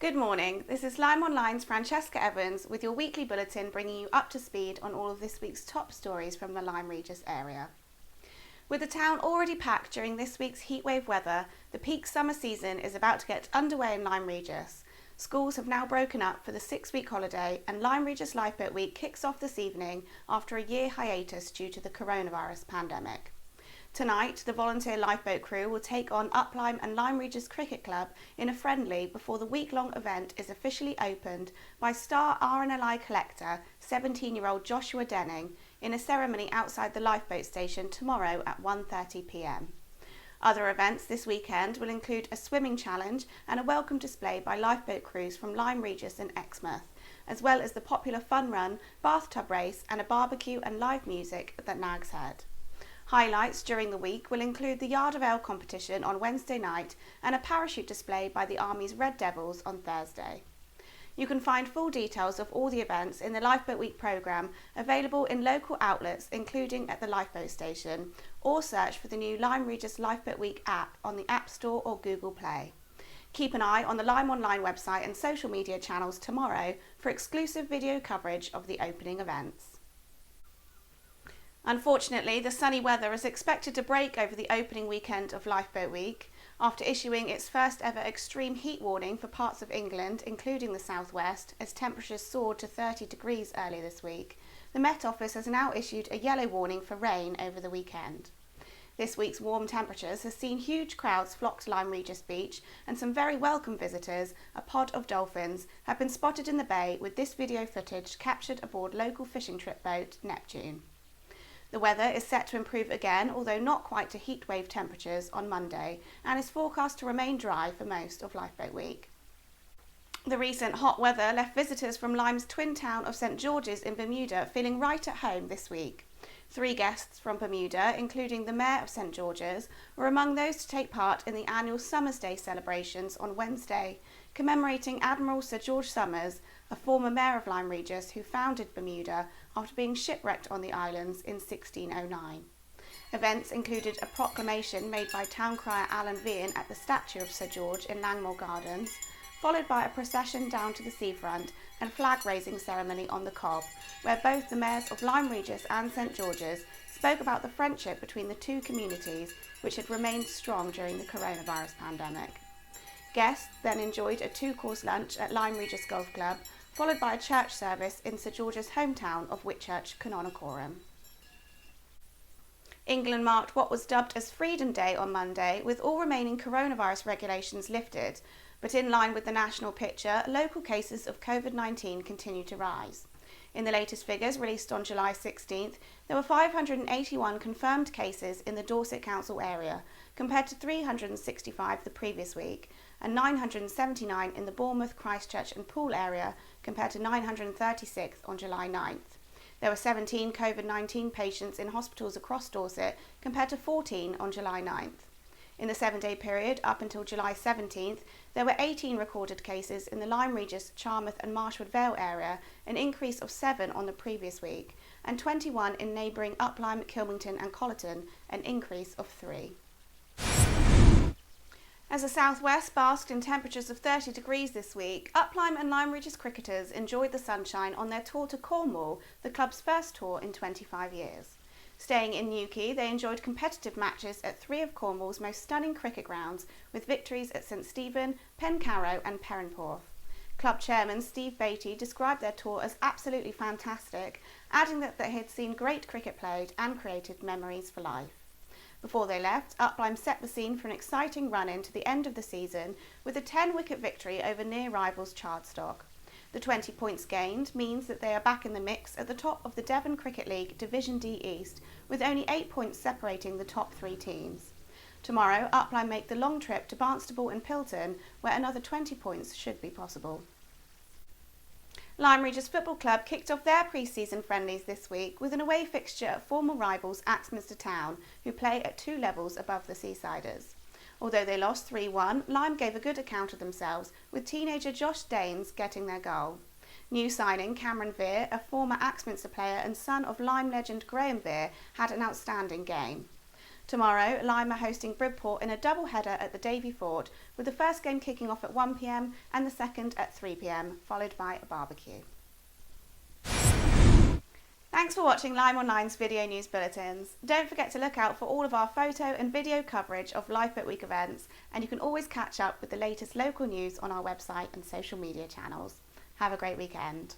Good morning, this is LymeOnline's Francesca Evans with your weekly bulletin bringing you up to speed on all of this week's top stories from the Lyme Regis area. With the town already packed during this week's heatwave weather, the peak summer season is about to get underway in Lyme Regis. Schools have now broken up for the 6-week holiday and Lyme Regis Lifeboat Week kicks off this evening after a year hiatus due to the coronavirus pandemic. Tonight, the volunteer lifeboat crew will take on Up Lyme and Lyme Regis Cricket Club in a friendly before the week-long event is officially opened by star RNLI collector 17-year-old Joshua Denning in a ceremony outside the lifeboat station tomorrow at 1:30 p.m. Other events this weekend will include a swimming challenge and a welcome display by lifeboat crews from Lyme Regis and Exmouth, as well as the popular fun run, bathtub race and a barbecue and live music at Nag's Head. Highlights during the week will include the Yard of Ale competition on Wednesday night and a parachute display by the Army's Red Devils on Thursday. You can find full details of all the events in the Lifeboat Week programme available in local outlets including at the lifeboat station, or search for the new Lyme Regis Lifeboat Week app on the App Store or Google Play. Keep an eye on the LymeOnline website and social media channels tomorrow for exclusive video coverage of the opening events. Unfortunately, the sunny weather is expected to break over the opening weekend of Lifeboat Week. After issuing its first ever extreme heat warning for parts of England, including the southwest, as temperatures soared to 30 degrees earlier this week, the Met Office has now issued a yellow warning for rain over the weekend. This week's warm temperatures has seen huge crowds flock to Lyme Regis Beach, and some very welcome visitors, a pod of dolphins, have been spotted in the bay with this video footage captured aboard local fishing trip boat Neptune. The weather is set to improve again, although not quite to heatwave temperatures on Monday, and is forecast to remain dry for most of Lifeboat Week. The recent hot weather left visitors from Lyme's twin town of St George's in Bermuda feeling right at home this week. 3 guests from Bermuda, including the Mayor of St George's, were among those to take part in the annual Summer's Day celebrations on Wednesday, commemorating Admiral Sir George Somers, a former mayor of Lyme Regis who founded Bermuda after being shipwrecked on the islands in 1609. Events included a proclamation made by town crier Alan Vean at the statue of Sir George in Langmoor Gardens, followed by a procession down to the seafront and flag-raising ceremony on the Cobb, where both the mayors of Lyme Regis and St George's spoke about the friendship between the two communities, which had remained strong during the coronavirus pandemic. Guests then enjoyed a 2-course lunch at Lyme Regis Golf Club, followed by a church service in Sir George's hometown of Whitchurch Canonicorum. England marked what was dubbed as Freedom Day on Monday, with all remaining coronavirus regulations lifted, but in line with the national picture, local cases of COVID-19 continue to rise. In the latest figures released on July 16th, there were 581 confirmed cases in the Dorset Council area, compared to 365 the previous week, and 979 in the Bournemouth, Christchurch and Poole area, compared to 936 on July 9th. There were 17 COVID-19 patients in hospitals across Dorset, compared to 14 on July 9th. In the 7-day period up until July 17th, there were 18 recorded cases in the Lyme Regis, Charmouth and Marshwood Vale area, an increase of 7 on the previous week, and 21 in neighbouring Up Lyme, Kilmington and Colleton, an increase of 3. As the southwest basked in temperatures of 30 degrees this week, Up Lyme and Lyme Regis cricketers enjoyed the sunshine on their tour to Cornwall, the club's first tour in 25 years. Staying in Newquay, they enjoyed competitive matches at 3 of Cornwall's most stunning cricket grounds, with victories at St Stephen, Pencarrow and Perranporth. Club chairman Steve Beattie described their tour as absolutely fantastic, adding that they had seen great cricket played and created memories for life. Before they left, Up Lyme set the scene for an exciting run-in to the end of the season with a 10-wicket victory over near rivals Chardstock. The 20 points gained means that they are back in the mix at the top of the Devon Cricket League Division D East, with only 8 points separating the top 3 teams. Tomorrow, Up Lyme make the long trip to Barnstaple and Pilton, where another 20 points should be possible. Lyme Regis Football Club kicked off their pre-season friendlies this week with an away fixture at former rivals Axminster Town, who play at 2 levels above the Seasiders. Although they lost 3-1, Lyme gave a good account of themselves, with teenager Josh Daines getting their goal. New signing Cameron Veer, a former Axminster player and son of Lyme legend Graham Veer, had an outstanding game. Tomorrow, Lyme are hosting Bridport in a double-header at the Davy Fort, with the first game kicking off at 1 p.m. and the second at 3 p.m, followed by a barbecue. Thanks for watching LymeOnline's video news bulletins. Don't forget to look out for all of our photo and video coverage of Lifeboat Week events, and you can always catch up with the latest local news on our website and social media channels. Have a great weekend.